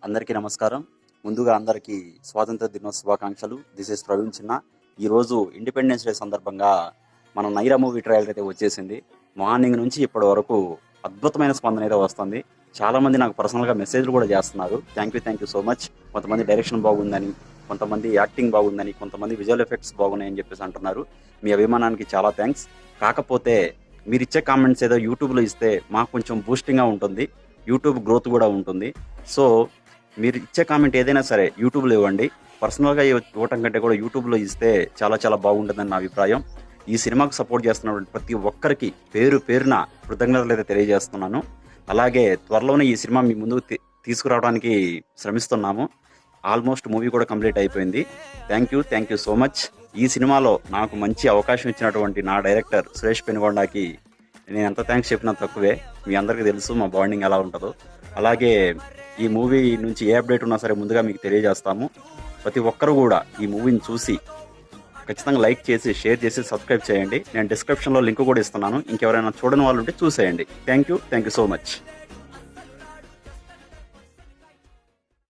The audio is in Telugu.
అందరికీ నమస్కారం. ముందుగా అందరికీ స్వాతంత్ర దినోత్సవ శుభాకాంక్షలు. దిస్ ఇస్ ప్రవీణ్ చిన్న. ఈరోజు ఇండిపెండెన్స్ డే సందర్భంగా మన నైరా మూవీ ట్రయల్ అయితే వచ్చేసింది. మార్నింగ్ నుంచి ఇప్పటి వరకు అద్భుతమైన స్పందన అయితే వస్తుంది. చాలామంది నాకు పర్సనల్గా మెసేజ్లు కూడా చేస్తున్నారు. Thank you so much. కొంతమంది డైరెక్షన్ బాగుందని, కొంతమంది యాక్టింగ్ బాగుందని, కొంతమంది విజువల్ ఎఫెక్ట్స్ బాగున్నాయని చెప్పేసి అంటున్నారు. మీ అభిమానానికి చాలా థ్యాంక్స్. కాకపోతే మీరు ఇచ్చే కామెంట్స్ ఏదో యూట్యూబ్లో ఇస్తే మాకు కొంచెం బూస్టింగ్గా ఉంటుంది, యూట్యూబ్ గ్రోత్ కూడా ఉంటుంది. సో మీరు ఇచ్చే కామెంట్ ఏదైనా సరే యూట్యూబ్లో ఇవ్వండి. పర్సనల్గా ఇవ్వటం కంటే కూడా యూట్యూబ్లో ఇస్తే చాలా బాగుంటుందని నా అభిప్రాయం. ఈ సినిమాకు సపోర్ట్ చేస్తున్నటువంటి ప్రతి ఒక్కరికి పేరున కృతజ్ఞతలు అయితే తెలియజేస్తున్నాను. అలాగే త్వరలోనే ఈ సినిమా మీ ముందుకు తీసుకురావడానికి శ్రమిస్తున్నాము. ఆల్మోస్ట్ మూవీ కూడా కంప్లీట్ అయిపోయింది. Thank you so much. ఈ సినిమాలో నాకు మంచి అవకాశం ఇచ్చినటువంటి నా డైరెక్టర్ సురేష్ పెనుగొండకి నేను ఎంత థ్యాంక్స్ చెప్పినా తక్కువే. మీ అందరికీ తెలుసు మా బాండింగ్ ఎలా ఉంటుందో. అలాగే ఈ మూవీ నుంచి ఏ అప్డేట్ ఉన్నా సరే ముందుగా మీకు తెలియజేస్తాము. ప్రతి ఒక్కరు కూడా ఈ మూవీని చూసి ఖచ్చితంగా లైక్ చేసి, షేర్ చేసి, సబ్స్క్రైబ్ చేయండి. నేను డిస్క్రిప్షన్లో లింక్ కూడా ఇస్తున్నాను. ఇంకెవరైనా చూడని వాళ్ళు ఉంటే చూసేయండి. Thank you so much.